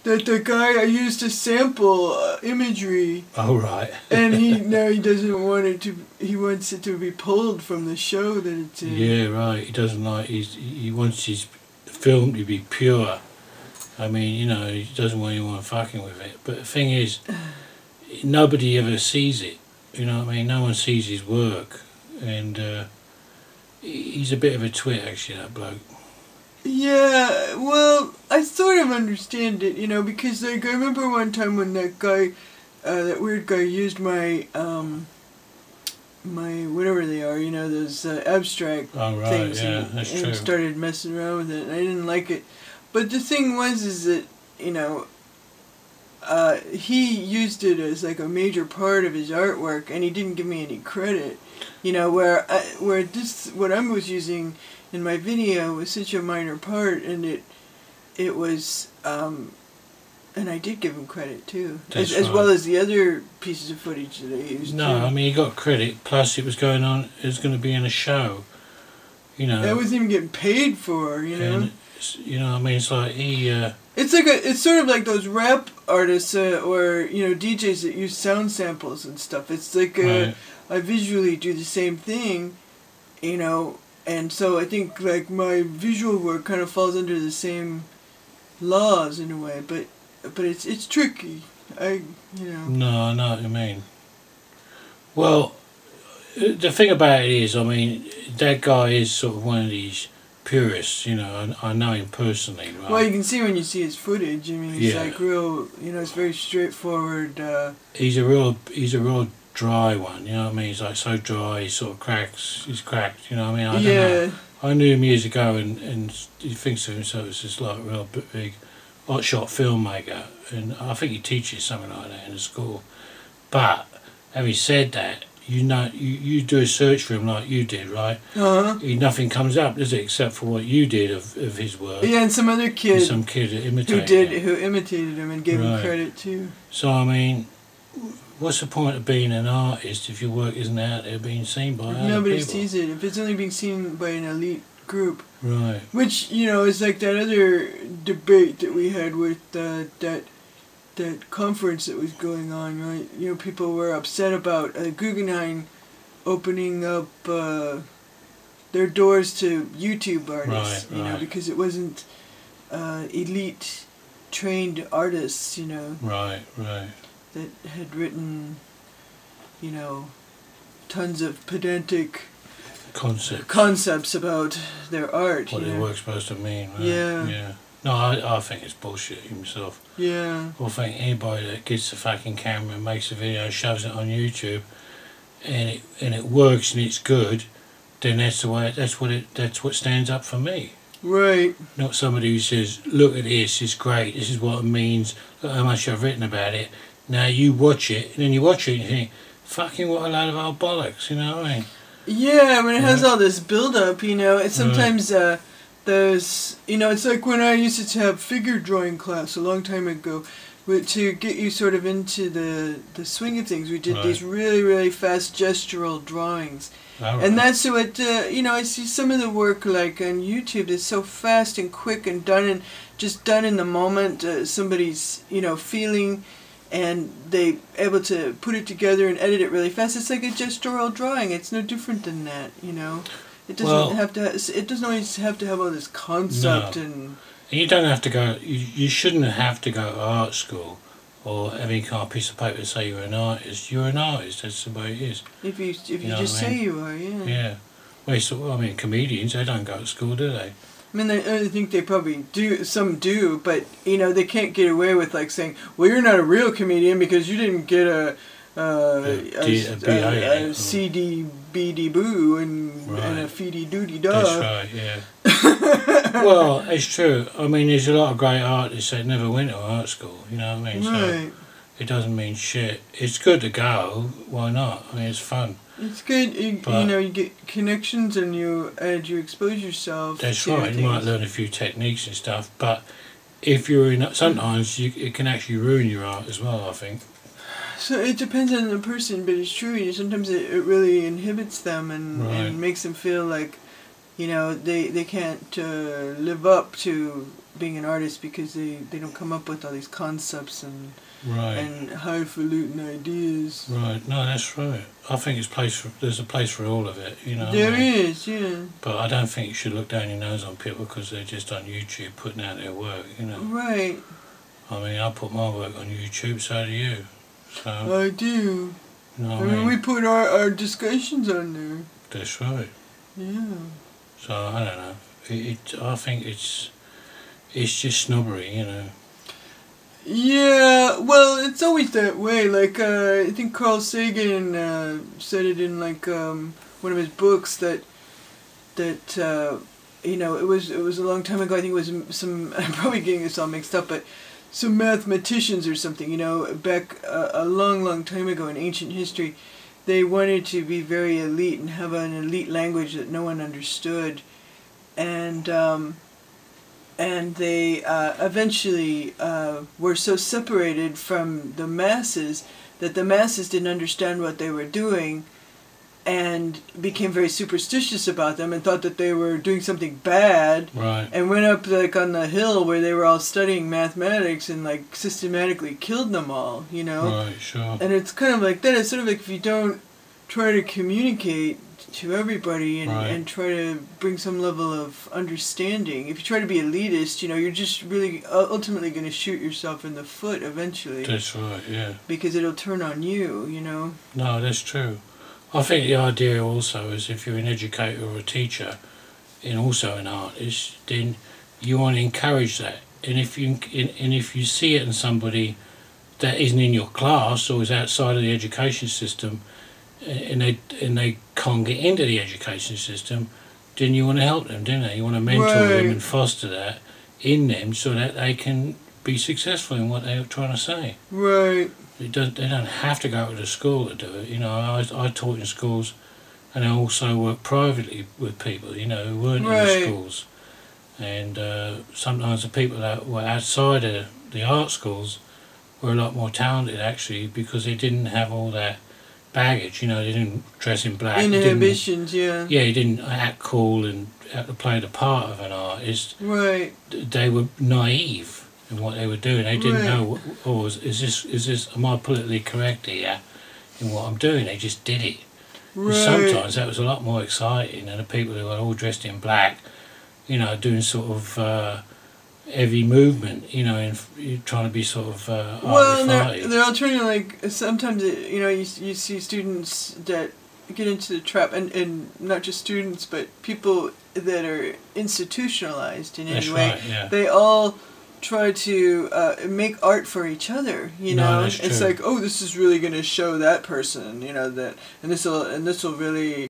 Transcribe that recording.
that the guy I used to sample imagery. Oh right. And he doesn't want it to. He wants it to be pulled from the show that it's in. Yeah, right. He doesn't like. He wants his film to be pure. I mean, you know, he doesn't want anyone fucking with it. But the thing is, nobody ever sees it. You know what I mean? No one sees his work, and he's a bit of a twit, actually, that bloke. Yeah, well, I sort of understand it, you know, because like I remember one time when that guy, that weird guy, used my my whatever they are, you know, those abstract things, and started messing around with it, and I didn't like it. But the thing is that, you know, he used it as like a major part of his artwork, and he didn't give me any credit. You know, where what I was using in my video was such a minor part, and it was, and I did give him credit too, as well as the other pieces of footage that I used. No, too. I mean, he got credit. Plus, it was going to be in a show. You know, I wasn't even getting paid for. You know. And, you know, I mean, it's like he. It's sort of like those rap artists or you know DJs that use sound samples and stuff. It's like I visually do the same thing, you know, and so I think like my visual work kind of falls under the same laws in a way, but it's tricky. You know. No, I know what you mean. Well, the thing about it is, I mean, that guy is sort of one of these purists, you know. I know him personally, right? Well, you can see when you see his footage. I mean, he's like real, you know, it's very straightforward. He's a real dry one, you know what I mean? He's like so dry, he sort of cracks. He's cracked, you know what I mean? I don't know. I knew him years ago, and he thinks of himself as this like real big, hotshot filmmaker, and I think he teaches something like that in the school. But having said that, you know, you do a search for him like you did, right? Nothing comes up, does it, except for what you did of his work. Yeah, and some other kid. And some kid who imitated him and gave him credit too. So I mean, what's the point of being an artist if your work isn't out there being seen by other people? Nobody sees it. If it's only being seen by an elite group. Right. Which, you know, is like that other debate that we had with that conference that was going on, right? You know, people were upset about Guggenheim opening up their doors to YouTube artists, you know, because it wasn't elite trained artists, you know. Right. That had written, you know, tons of pedantic concepts about their art. What their work's supposed to mean, right? Yeah. No, I think it's bullshit himself. Yeah. I think anybody that gets the fucking camera and makes a video, shoves it on YouTube, and it works and it's good, then that's what stands up for me. Right. Not somebody who says, look at this, it's great, this is what it means, look how much I've written about it. Now you watch it, and then you watch it and you think, fucking what a load of old bollocks, you know what I mean? Yeah, when it has all this build-up, you know, it's sometimes there's, you know, it's like when I used to have figure drawing class a long time ago, to get you sort of into the swing of things, we did these really, really fast gestural drawings. And that's what, you know, I see some of the work like on YouTube that's so fast and quick and just done in the moment, somebody's, you know, feeling, and they able to put it together and edit it really fast. It's like a gestural drawing. It's no different than that, you know. It doesn't have to. It doesn't always have to have all this concept and you don't have to go. You shouldn't have to go to art school or have any kind of piece of paper to say you're an artist. You're an artist. That's the way it is. If you just say you are, yeah. Yeah. Well, I mean, comedians, they don't go to school, do they? I mean, I think they probably do. Some do, but you know, they can't get away with like saying, "Well, you're not a real comedian because you didn't get a CD BD boo and a feedy doody da." That's right. Yeah. Well, it's true. I mean, there's a lot of great artists that never went to art school. You know what I mean? Right. So it doesn't mean shit. It's good to go. Why not? I mean, it's fun. It's good, you know, you get connections and you expose yourself. That's right, you might learn a few techniques and stuff, but if you're in, sometimes it can actually ruin your art as well, I think. So it depends on the person, but it's true, sometimes it really inhibits them and makes them feel like you know, they can't live up to being an artist because they don't come up with all these concepts and highfalutin ideas. Right. No, that's right. I think there's a place for all of it, you know. There is, yeah. But I don't think you should look down your nose on people because they're just on YouTube putting out their work, you know. Right. I mean, I put my work on YouTube, so do you. So, I do. You know I mean, we put our discussions on there. That's right. Yeah. So, I don't know. I think it's just snobbery, you know. Yeah, well, it's always that way. Like, I think Carl Sagan said it in, like, one of his books that you know, it was a long time ago. I think it was some, I'm probably getting this all mixed up, but some mathematicians or something, you know, back a long time ago in ancient history, they wanted to be very elite and have an elite language that no one understood. And they eventually were so separated from the masses that the masses didn't understand what they were doing and became very superstitious about them and thought that they were doing something bad. Right. And went up like on the hill where they were all studying mathematics and like systematically killed them all, you know? Right, sure. And it's kind of like that. It's sort of like if you don't try to communicate to everybody and try to bring some level of understanding. If you try to be elitist, you know, you're just really ultimately going to shoot yourself in the foot eventually. That's right, yeah. Because it'll turn on you, you know. No, that's true. I think the idea also is if you're an educator or a teacher and also an artist, then you want to encourage that. And if you see it in somebody that isn't in your class or is outside of the education system, and they can't get into the education system, then you want to help them, don't you? You want to mentor them and foster that in them so that they can be successful in what they're trying to say. Right. They don't have to go to the school to do it. You know, I taught in schools, and I also worked privately with people, you know, who weren't in the schools. And sometimes the people that were outside of the art schools were a lot more talented, actually, because they didn't have all that baggage, you know, they didn't dress in black. Inhibitions, yeah. Yeah, he didn't act cool and have to play the part of an artist. Right. They were naive in what they were doing. They didn't know, oh, is this, am I politically correct here in what I'm doing? They just did it. Right. And sometimes that was a lot more exciting than the people who were all dressed in black, you know, doing sort of heavy movement, you know, and trying to be sort of well, they're all trying to, like, sometimes, you know, you see students that get into the trap, and not just students, but people that are institutionalized in any way. Right, yeah. They all try to make art for each other, you know. That's true. It's like, oh, this is really going to show that person, you know, that, and this will really